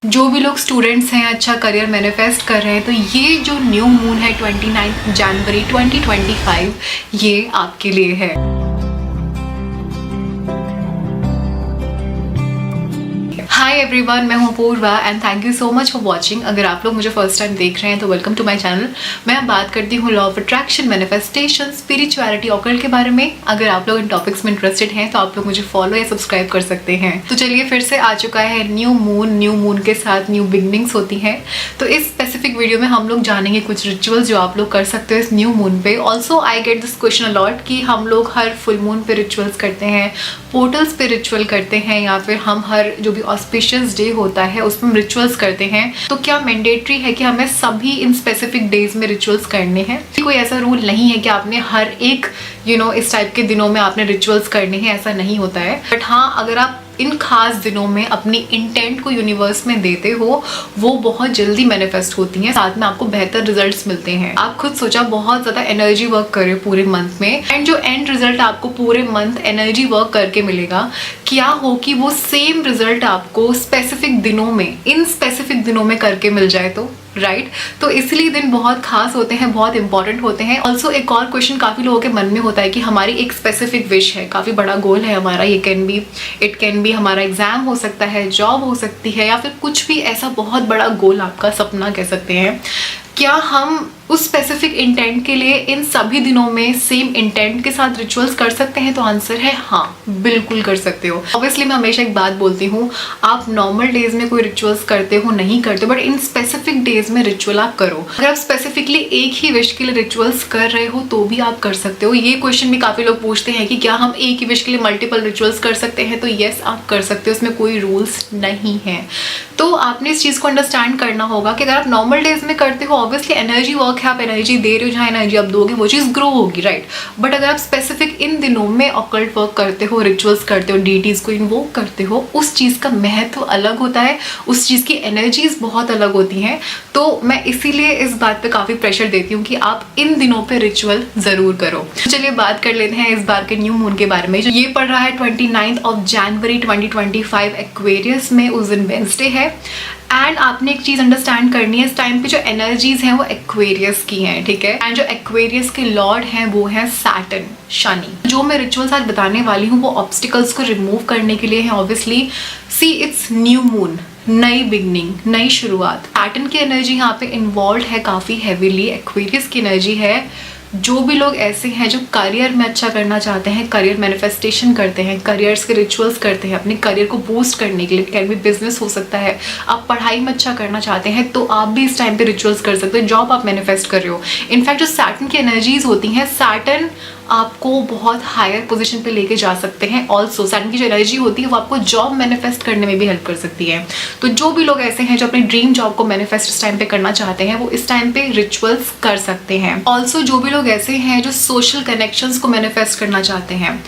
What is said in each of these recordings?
जो भी लोग स्टूडेंट्स हैं, अच्छा करियर मैनिफेस्ट कर रहे हैं, तो ये जो न्यू मून है 29 जनवरी 2025 ये आपके लिए है। हाय एवरीवन, मैं हूं Purva and thank you so much for watching. अगर आप लोग मुझे फर्स्ट टाइम देख रहे हैं तो वेलकम टू माय चैनल। मैं अब बात करती हूँ law of attraction, manifestation, spirituality, occult के बारे में। अगर आप लोग इन टॉपिक्स में इंटरेस्टेड हैं तो आप लोग मुझे फॉलो या सब्सक्राइब कर सकते हैं। तो चलिए, फिर से आ चुका है न्यू मून के साथ न्यू बिगनिंग्स होती हैं। तो इस स्पेसिफिक वीडियो में हम लोग जानेंगे कुछ रिचुअल्स जो आप लोग कर सकते हो इस न्यू मून पे। Also I get this question a lot कि हम लोग हर फुल मून पे रिचुअल्स करते हैं, पोर्टल्स पे रिचुअल करते हैं, या फिर हम हर जो भी ऑस्पिशियस डे होता है उसमें रिचुअल्स करते हैं। तो क्या मैंडेटरी है कि हमें सभी इन स्पेसिफिक डेज में रिचुअल्स करने हैं? कोई ऐसा रूल नहीं है कि आपने हर एक इस टाइप के दिनों में आपने रिचुअल्स करने हैं, ऐसा नहीं होता है। बट हाँ, अगर आप इन खास दिनों में अपनी इंटेंट को यूनिवर्स में देते हो, वो बहुत जल्दी मैनिफेस्ट होती हैं, साथ में आपको बेहतर रिजल्ट्स मिलते हैं। आप खुद सोचा, बहुत ज्यादा एनर्जी वर्क करे पूरे मंथ में, एंड जो एंड रिजल्ट आपको पूरे मंथ एनर्जी वर्क करके मिलेगा, क्या हो कि वो सेम रिजल्ट आपको स्पेसिफिक दिनों में, इन स्पेसिफिक दिनों में करके मिल जाए तो राइट। तो इसलिए दिन बहुत खास होते हैं, बहुत इंपॉर्टेंट होते हैं। ऑल्सो एक और क्वेश्चन काफी लोगों के मन में होता है कि हमारी एक स्पेसिफिक विश है, काफी बड़ा गोल है हमारा, इट कैन बी हमारा एग्जाम हो सकता है, जॉब हो सकती है, या फिर कुछ भी ऐसा बहुत बड़ा गोल, आपका सपना कह सकते हैं। क्या हम उस स्पेसिफिक इंटेंट के लिए इन सभी दिनों में सेम इंटेंट के साथ रिचुअल्स कर सकते हैं? तो आंसर है हाँ, बिल्कुल कर सकते हो। ऑब्वियसली मैं हमेशा एक बात बोलती हूँ, आप नॉर्मल डेज में कोई रिचुअल्स करते हो नहीं करते, बट इन स्पेसिफिक डेज में रिचुअल आप करो। अगर आप स्पेसिफिकली एक ही विश के लिए रिचुअल्स कर रहे हो तो भी आप कर सकते हो। ये क्वेश्चन भी काफी लोग पूछते हैं कि क्या हम एक ही विश के लिए मल्टीपल रिचुअल्स कर सकते हैं? तो यस, आप कर सकते हो, उसमें कोई रूल्स नहीं है। तो आपने इस चीज को अंडरस्टैंड करना होगा कि अगर आप नॉर्मल डेज में करते हो, ऑब्वियसली एनर्जी वर्क है, आप एनर्जी दे रहे हो, जहाँ एनर्जी आप दोगे वो चीज ग्रो होगी, राइट। बट अगर आप स्पेसिफिक इन दिनों में ऑकल्ट वर्क करते हो, रिचुअल्स करते हो, डीटीज को इन्वोक करते हो, उस चीज का महत्व अलग होता है, उस चीज की एनर्जीज बहुत अलग होती हैं। तो मैं इसीलिए इस बात पे काफी प्रेशर देती हूँ कि आप इन दिनों पे रिचुअल जरूर करो। चलिए बात कर लेते हैं इस बार के न्यू मून के बारे में। जो ये पड़ रहा है 29 जनवरी 2025 एक्वेरियस में, उस दिन वेंसडे है। एंड आपने एक चीज अंडरस्टैंड करनी है, इस टाइम पे जो एनर्जीज हैं वो एक्वेरियस की हैं, ठीक है। एंड जो एक्वेरियस के लॉर्ड हैं वो है सैटर्न, शनि। जो मैं रिचुअल्स आज बताने वाली हूँ वो ऑब्स्टिकल्स को रिमूव करने के लिए है। Obviously see, it's new moon, नई बिगनिंग, नई शुरुआत। सैटर्न की एनर्जी यहाँ पे इन्वॉल्व है काफी हैवीली। एक्वेरियस की एनर्जी है, जो भी लोग ऐसे हैं जो करियर में अच्छा करना चाहते हैं, करियर मैनिफेस्टेशन करते हैं, करियर्स के रिचुअल्स करते हैं अपने करियर को बूस्ट करने के लिए, कैन भी बिजनेस हो सकता है, आप पढ़ाई में अच्छा करना चाहते हैं तो आप भी इस टाइम पे रिचुअल्स कर सकते हो। जॉब आप मैनिफेस्ट कर रहे हो, इनफैक्ट जो सैटर्न की एनर्जीज होती हैं, सैटर्न आपको बहुत हायर पोजीशन पे लेके जा सकते हैं। ऑल्सो सैटर्न की जो एनर्जी होती है वो आपको जॉब मैनिफेस्ट करने में भी हेल्प कर सकती है। तो जो भी लोग ऐसे हैं जो अपनी ड्रीम जॉब को मैनिफेस्ट इस टाइम पे करना चाहते हैं, वो इस टाइम पे रिचुअल्स कर सकते हैं। ऑल्सो जो भी लोग ऐसे हैं जो सोशल कनेक्शंस को मैनिफेस्ट करना चाहते हैं,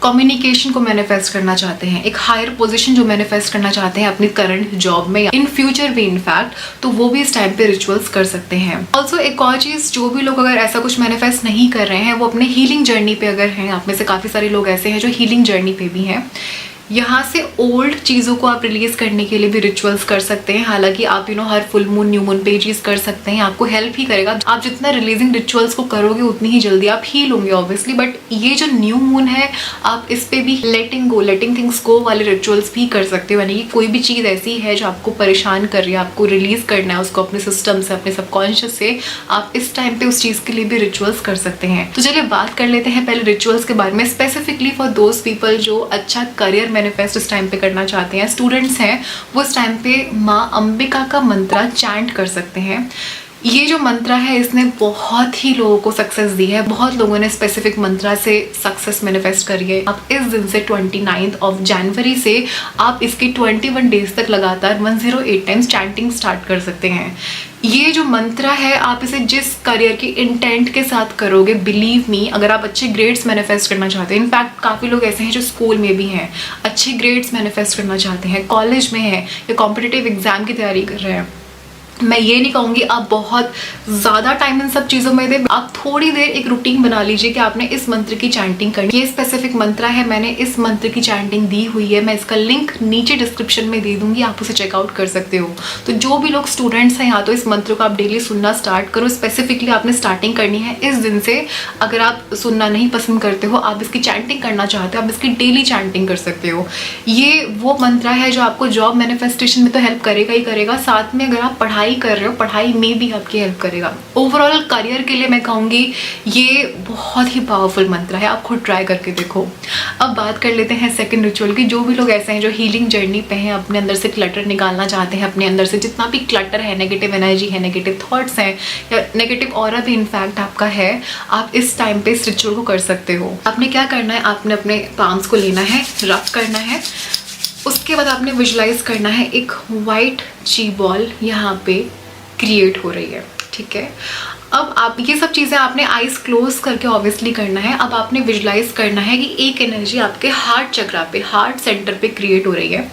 कम्युनिकेशन को मैनिफेस्ट करना चाहते हैं, एक हायर पोजीशन जो मैनिफेस्ट करना चाहते हैं अपनी करंट जॉब में या इन फ्यूचर भी इनफैक्ट, तो वो भी इस टाइम पे रिचुअल्स कर सकते हैं। ऑल्सो एक और चीज, जो भी लोग अगर ऐसा कुछ मैनिफेस्ट नहीं कर रहे हैं, वो अपने हीलिंग जर्नी पे अगर हैं, आप में से काफी सारे लोग ऐसे हैं जो हीलिंग जर्नी पे भी हैं, यहाँ से ओल्ड चीज़ों को आप रिलीज करने के लिए भी रिचुअल्स कर सकते हैं। हालांकि आप हर फुल मून, न्यू मून पे चीज कर सकते हैं, आपको हेल्प ही करेगा। आप जितना रिलीजिंग रिचुअल्स को करोगे उतनी ही जल्दी आप हील होंगे ऑब्वियसली। बट ये जो न्यू मून है, आप इस पे भी लेटिंग थिंग्स गो वाले रिचुअल्स भी कर सकते हो। यानी कि कोई भी चीज़ ऐसी है जो आपको परेशान कर रही है, आपको रिलीज करना है उसको अपने सिस्टम से, अपने सबकॉन्शियस से, आप इस टाइम पे उस चीज़ के लिए भी रिचुअल्स कर सकते हैं। तो चलिए बात कर लेते हैं पहले रिचुअल्स के बारे में, स्पेसिफिकली फॉर दोज पीपल जो अच्छा करियर मैनिफेस्ट इस टाइम पे करना चाहते हैं। स्टूडेंट्स हैं वो इस टाइम पे माँ अंबिका का मंत्रा चैंट कर सकते हैं। ये जो मंत्रा है इसने बहुत ही लोगों को सक्सेस दी है, बहुत लोगों ने स्पेसिफिक मंत्रा से सक्सेस मैनिफेस्ट करी है। आप इस दिन से 29 जनवरी से आप इसके 21 डेज तक लगातार 108 टाइम्स चैंटिंग स्टार्ट कर सकते हैं। ये जो मंत्रा है, आप इसे जिस करियर की इंटेंट के साथ करोगे, बिलीव मी, अगर आप अच्छे ग्रेड्स मैनिफेस्ट करना चाहते हैं, इनफैक्ट काफ़ी लोग ऐसे हैं जो स्कूल में भी हैं, अच्छे ग्रेड्स मैनिफेस्ट करना चाहते हैं, कॉलेज में हैं या कॉम्पिटिटिव एग्जाम की तैयारी कर रहे हैं, मैं ये नहीं कहूँगी आप बहुत ज़्यादा टाइम इन सब चीज़ों में दें, आप थोड़ी देर एक रूटीन बना लीजिए कि आपने इस मंत्र की चैंटिंग करनी। ये स्पेसिफिक मंत्र है, मैंने इस मंत्र की चैंटिंग दी हुई है, मैं इसका लिंक नीचे डिस्क्रिप्शन में दे दूंगी, आप उसे चेकआउट कर सकते हो। तो जो भी लोग स्टूडेंट्स हैं यहाँ, तो इस मंत्र को आप डेली सुनना स्टार्ट करो। स्पेसिफिकली आपने स्टार्टिंग करनी है इस दिन से। अगर आप सुनना नहीं पसंद करते हो, आप इसकी चैंटिंग करना चाहते हो, आप इसकी डेली चैंटिंग कर सकते हो। ये वो मंत्र है जो आपको जॉब मैनिफेस्टेशन में तो हेल्प करेगा ही करेगा, साथ में अगर आप पढ़ाई कर रहे हो, पढ़ाई में भी आपकी हेल्प करेगा। ओवरऑल करियर के लिए मैं कहूँगी ये बहुत ही पावरफुल मंत्र है, आप खुद ट्राई करके देखो। अब बात कर लेते हैं सेकंड रिचुअल की। जो भी लोग ऐसे हैं जो हीलिंग जर्नी पे हैं, अपने अंदर से क्लटर निकालना चाहते हैं, अपने अंदर से जितना भी क्लटर है, नेगेटिव एनर्जी है, नेगेटिव थॉट्स हैं या नेगेटिव ऑरा भी इनफैक्ट आपका है, आप इस टाइम पे इस रिचुअल को कर सकते हो। आपने क्या करना है, आपने अपने पाम्स को लेना है, रब करना है, उसके बाद आपने विजुलाइज करना है एक वाइट ची बॉल यहाँ पे क्रिएट हो रही है, ठीक है। अब आप ये सब चीज़ें आपने आइज क्लोज करके ऑब्वियसली करना है। अब आपने विजुलाइज करना है कि एक एनर्जी आपके हार्ट चक्रा पे, हार्ट सेंटर पे क्रिएट हो रही है।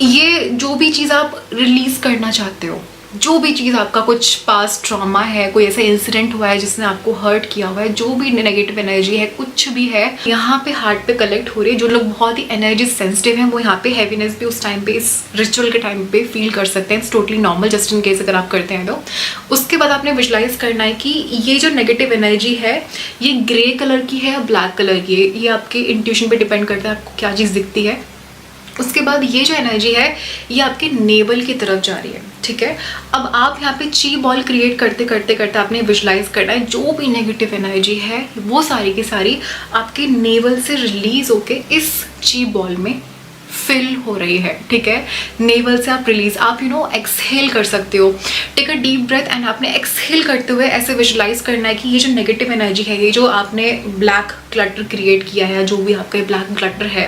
ये जो भी चीज़ आप रिलीज करना चाहते हो, जो भी चीज़ आपका कुछ पास्ट ट्रॉमा है, कोई ऐसा इंसिडेंट हुआ है जिसने आपको हर्ट किया हुआ है, जो भी नेगेटिव एनर्जी है, कुछ भी है, यहाँ पे हार्ट पे कलेक्ट हो रही है। जो लोग बहुत ही एनर्जी सेंसिटिव हैं वो यहाँ पे हैवीनेस भी उस टाइम पे, इस रिचुअल के टाइम पे फील कर सकते हैं। It's totally normal, just in case अगर आप करते हैं तो। उसके बाद आपने विजुलाइज करना है कि ये जो नेगेटिव एनर्जी है ये ग्रे कलर की है या ब्लैक कलर की है, ये आपके इंट्यूशन पे डिपेंड करता है आपको क्या चीज़ दिखती है। उसके बाद ये जो एनर्जी है ये आपके नेवल की तरफ जा रही है, ठीक है। अब आप यहाँ पे ची बॉल क्रिएट करते करते करते आपने विजुलाइज करना है जो भी नेगेटिव एनर्जी है वो सारी की सारी आपके नेवल से रिलीज होके इस ची बॉल में फिल हो रही है, ठीक है। नेवल से आप रिलीज, आप एक्सहेल कर सकते हो। Take a deep breath and आपने एक्सहेल करते हुए ऐसे विजुलाइज करना है कि ये जो नेगेटिव एनर्जी है, ये जो आपने ब्लैक क्लटर क्रिएट किया है, जो भी आपका ब्लैक क्लटर है,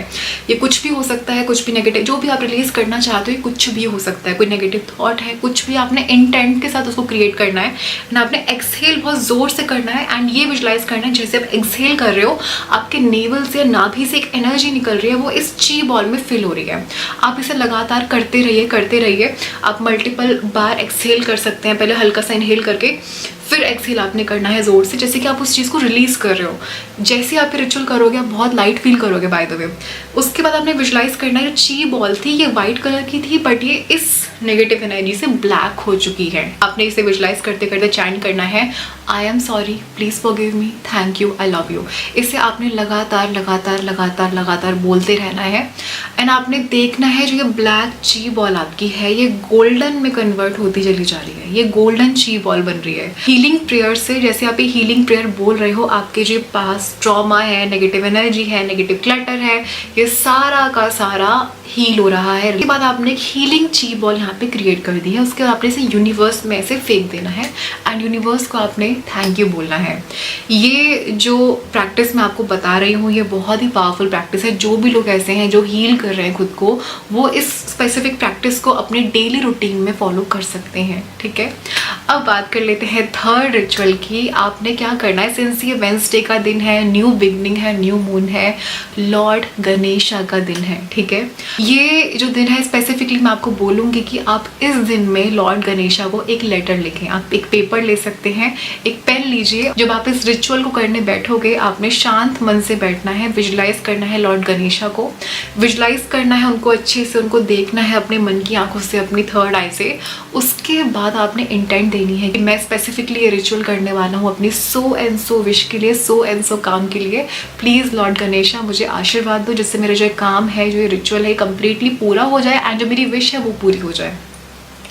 ये कुछ भी हो सकता है, कुछ भी नेगेटिव जो भी आप रिलीज करना चाहते हो, ये कुछ भी हो सकता है। कोई नेगेटिव थॉट है, कुछ भी, आपने इंटेंट के साथ उसको क्रिएट करना है एंड आपने एक्सहेल बहुत जोर से करना है एंड ये विजुलाइज करना है जैसे आप एक्सहेल कर रहे हो, आपके नेवल से, नाभि से एक एनर्जी निकल रही है, वो इस ची बॉल में फिल हो रही है। आप इसे लगातार करते रहिए। आप मल्टीपल बार एक्सहेल कर सकते हैं, पहले हल्का सा इनहेल करके फिर एक्सहेल आपने करना है जोर से, जैसे कि आप उस चीज़ को रिलीज कर रहे हो। जैसे आप रिचुअल करोगे आप बहुत लाइट फील करोगे बाय द वे। उसके बाद आपने विजुलाइज करना है, जो ची बॉल थी ये वाइट कलर की थी बट ये इस नेगेटिव एनर्जी से ब्लैक हो चुकी है। आपने इसे विजुलाइज करते करते चैंट करना है, I am sorry, please forgive me, thank you, I love you. इसे आपने लगातार लगातार लगातार लगातार बोलते रहना है एंड आपने देखना है जो ये ब्लैक ची बॉल आपकी है ये गोल्डन में कन्वर्ट होती चली जा रही है, ये गोल्डन ची बॉल बन रही है। हीलिंग प्रेयर से, जैसे आप ये हीलिंग प्रेयर बोल रहे हो, आपके जो पास्ट ट्रॉमा है, नेगेटिव एनर्जी है, नेगेटिव क्लटर है, ये सारा का सारा हील हो रहा है। उसके बाद आपने एक हीलिंग ची बॉल यहाँ पे क्रिएट कर दी है, उसके बाद आपने इसे यूनिवर्स में ऐसे फेंक देना है एंड यूनिवर्स को आपने थैंक यू बोलना है। ये जो प्रैक्टिस मैं आपको बता रही हूँ ये बहुत ही पावरफुल प्रैक्टिस है। जो भी लोग ऐसे हैं जो हील कर रहे हैं खुद को, वो इस स्पेसिफिक प्रैक्टिस को अपने डेली रूटीन में फॉलो कर सकते हैं, ठीक है। अब बात कर लेते हैं थर्ड रिचुअल की। आपने क्या करना है, सिंस ये वेंसडे का दिन है, न्यू बिगनिंग है, न्यू मून है, लॉर्ड गणेशा का दिन है, ठीक है। ये जो दिन है स्पेसिफिकली मैं आपको बोलूँगी कि आप इस दिन में लॉर्ड गणेशा को एक लेटर लिखें। आप एक पेपर ले सकते हैं, एक पेन लीजिए। जब आप इस रिचुअल को करने बैठोगे आपने शांत मन से बैठना है, विजुलाइज करना है लॉर्ड गणेशा को, विजुलाइज करना है उनको अच्छे से, उनको देखना है अपने मन की आंखों से, अपनी थर्ड आई से। उसके बाद आपने इंटेंट देनी है कि मैं स्पेसिफिकली ये रिचुअल करने वाला हूँ अपनी सो एंड सो विश के लिए, सो एंड सो काम के लिए। प्लीज़ लॉर्ड गणेशा मुझे आशीर्वाद दो जिससे मेरा जो काम है, जो ये रिचुअल है, कंप्लीटली पूरा हो जाए एंड जो मेरी विश है वो पूरी हो जाए।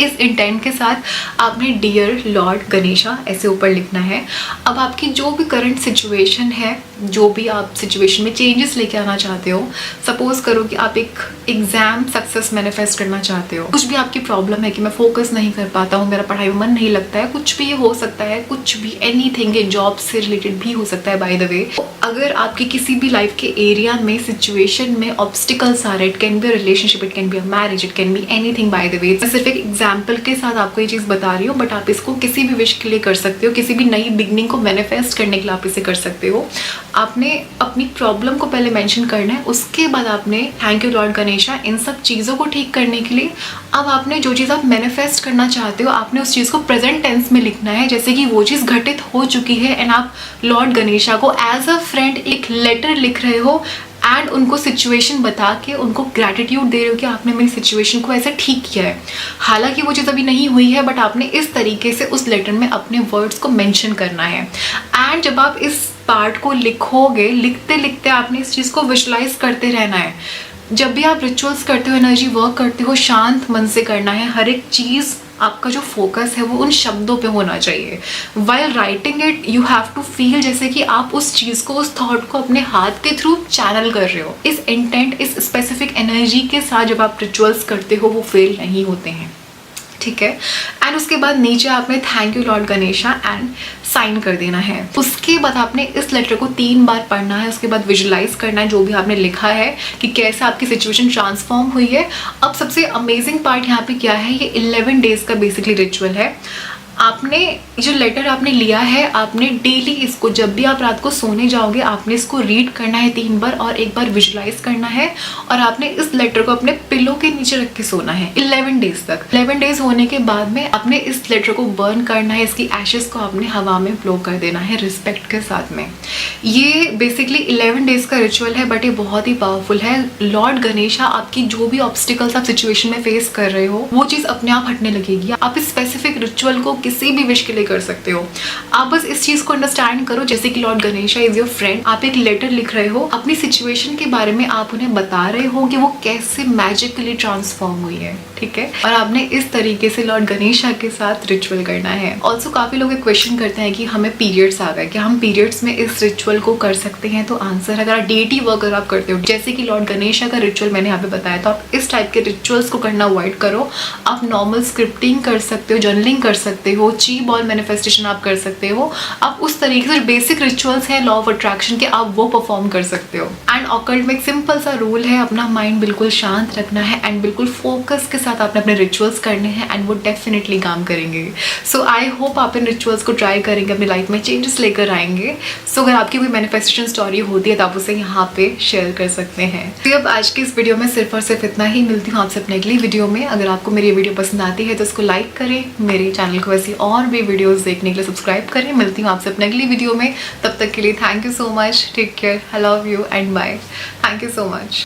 इस इंटेंट के साथ आपने डियर लॉर्ड गणेशा ऐसे ऊपर लिखना है। अब आपकी जो भी करंट सिचुएशन है, जो भी आप सिचुएशन में चेंजेस लेके आना चाहते हो, सपोज करो कि आप एक एग्जाम सक्सेस मैनिफेस्ट करना चाहते हो, कुछ भी आपकी प्रॉब्लम है कि मैं फोकस नहीं कर पाता हूँ, मेरा पढ़ाई में मन नहीं लगता है, कुछ भी हो सकता है, कुछ भी एनीथिंग, जॉब से रिलेटेड भी हो सकता है बाय द वे। अगर आपकी किसी भी लाइफ के एरिया में, सिचुएशन में ऑब्स्टिकल्स आ रहे, it can be a relationship, it can be a marriage, it can be anything by the way, specific example के साथ आपको ये चीज़ बता रही हूँ, बट आप इसको किसी भी विश के लिए कर सकते हो, किसी भी नई बिगनिंग को मैनिफेस्ट करने के लिए आप इसे कर सकते हो। आपने अपनी प्रॉब्लम को पहले मेंशन करना है, उसके बाद आपने थैंक यू लॉर्ड गणेशा इन सब चीज़ों को ठीक करने के लिए। अब आपने जो चीज़ आप मैनिफेस्ट करना चाहते हो, आपने उस चीज़ को प्रेजेंट टेंस में लिखना है, जैसे कि वो चीज़ घटित हो चुकी है एंड आप लॉर्ड गणेशा को एज अ फ्रेंड एक लेटर लिख रहे हो एंड उनको सिचुएशन बता के उनको ग्रैटिट्यूड दे रहे हो कि आपने मेरी सिचुएशन को ऐसे ठीक किया है। हालांकि वो चीज़ अभी नहीं हुई है, बट आपने इस तरीके से उस लेटर में अपने वर्ड्स को मेंशन करना है। एंड जब आप इस पार्ट को लिखोगे, लिखते लिखते आपने इस चीज़ को विजुलाइज करते रहना है। जब भी आप रिचुअल्स करते हो, एनर्जी वर्क करते हो, शांत मन से करना है। हर एक चीज़ आपका जो फोकस है वो उन शब्दों पे होना चाहिए। While writing it you have to feel जैसे कि आप उस चीज़ को, उस थॉट को अपने हाथ के थ्रू चैनल कर रहे हो। इस इंटेंट, इस स्पेसिफिक एनर्जी के साथ जब आप रिचुअल्स करते हो वो फेल नहीं होते हैं, ठीक है। एंड उसके बाद नीचे आपने thank you Lord Ganesha and sign कर देना है। उसके बाद आपने इस लेटर को 3 बार पढ़ना है। उसके बाद विजुलाइज करना है जो भी आपने लिखा है कि कैसे आपकी सिचुएशन ट्रांसफॉर्म हुई है। अब सबसे अमेजिंग पार्ट यहाँ पे क्या है, ये 11 डेज का बेसिकली रिचुअल है। आपने जो लेटर आपने लिया है, आपने डेली इसको, जब भी आप रात को सोने जाओगे, आपने इसको रीड करना है 3 बार और 1 बार विजुलाइज करना है। और आपने इस लेटर को अपने पिलो के नीचे रख के सोना है 11 डेज तक। 11 डेज होने के बाद में आपने इस लेटर को बर्न करना है, इसकी एशेस को आपने हवा में ब्लो कर देना है रिस्पेक्ट के साथ में। ये बेसिकली 11 डेज का रिचुअल है, बट ये बहुत ही पावरफुल है। लॉर्ड गणेशा आपकी जो भी ऑब्स्टिकल्स आप सिचुएशन में फेस कर रहे हो वो चीज़ अपने आप हटने लगेगी। आप इस स्पेसिफिक रिचुअल को किसी भी विश के लिए कर सकते हो। आप बस इस चीज को अंडरस्टैंड करो जैसे कि Lord Ganesha is your friend. आप एक लेटर लिख रहे हो, अपनी सिचुएशन के बारे में आप उन्हें बता रहे हो कि वो कैसे मैजिकली ट्रांसफॉर्म हुई है, ठीक है। और आपने इस तरीके से लॉर्ड गणेशा के साथ रिचुअल करना है। ऑल्सो काफी लोग क्वेश्चन करते हैं कि हमें पीरियड्स आ गए, क्या हम पीरियड्स में इस रिचुअल को कर सकते हैं? तो आंसर, अगर डेटी वर्क अगर आप करते हो जैसे कि लॉर्ड गणेशा का रिचुअल मैंने यहाँ पे बताया, तो आप इस टाइप के रिचुअल्स को करना अवॉइड करो। आप नॉर्मल स्क्रिप्टिंग कर सकते हो, जर्नलिंग कर सकते हो, ची बॉल मैनिफेस्टेशन आप कर सकते हो। आप उस तरीके से बेसिक रिचुअल्स है लॉ ऑफ अट्रैक्शन के, आप वो परफॉर्म कर सकते हो। एंड ऑकल्ट में एक सिंपल सा रूल है, अपना माइंड बिल्कुल शांत रखना है एंड बिल्कुल फोकस के साथ आपने अपने रिचुअल्स करने हैं एंड वो डेफिनेटली काम करेंगे। सो आई होप आप इन रिचुअल्स को ट्राई करेंगे, अपनी लाइफ में चेंजेस लेकर आएंगे। सो अगर आपकी कोई मैनिफेस्टेशन स्टोरी होती है तो आप उसे यहाँ पे शेयर कर सकते हैं। तो अब आज की इस वीडियो में सिर्फ और सिर्फ इतना ही। मिलती हूँ आपसे अपने अगली वीडियो में। अगर आपको मेरी वीडियो पसंद आती है तो उसको लाइक करें, मेरे चैनल को ऐसी और भी वीडियोस देखने के लिए सब्सक्राइब करें। मिलती हूँ आपसे अपने अगली वीडियो में, तब तक के लिए thank you so much, take care, I love you and bye. Thank you so much.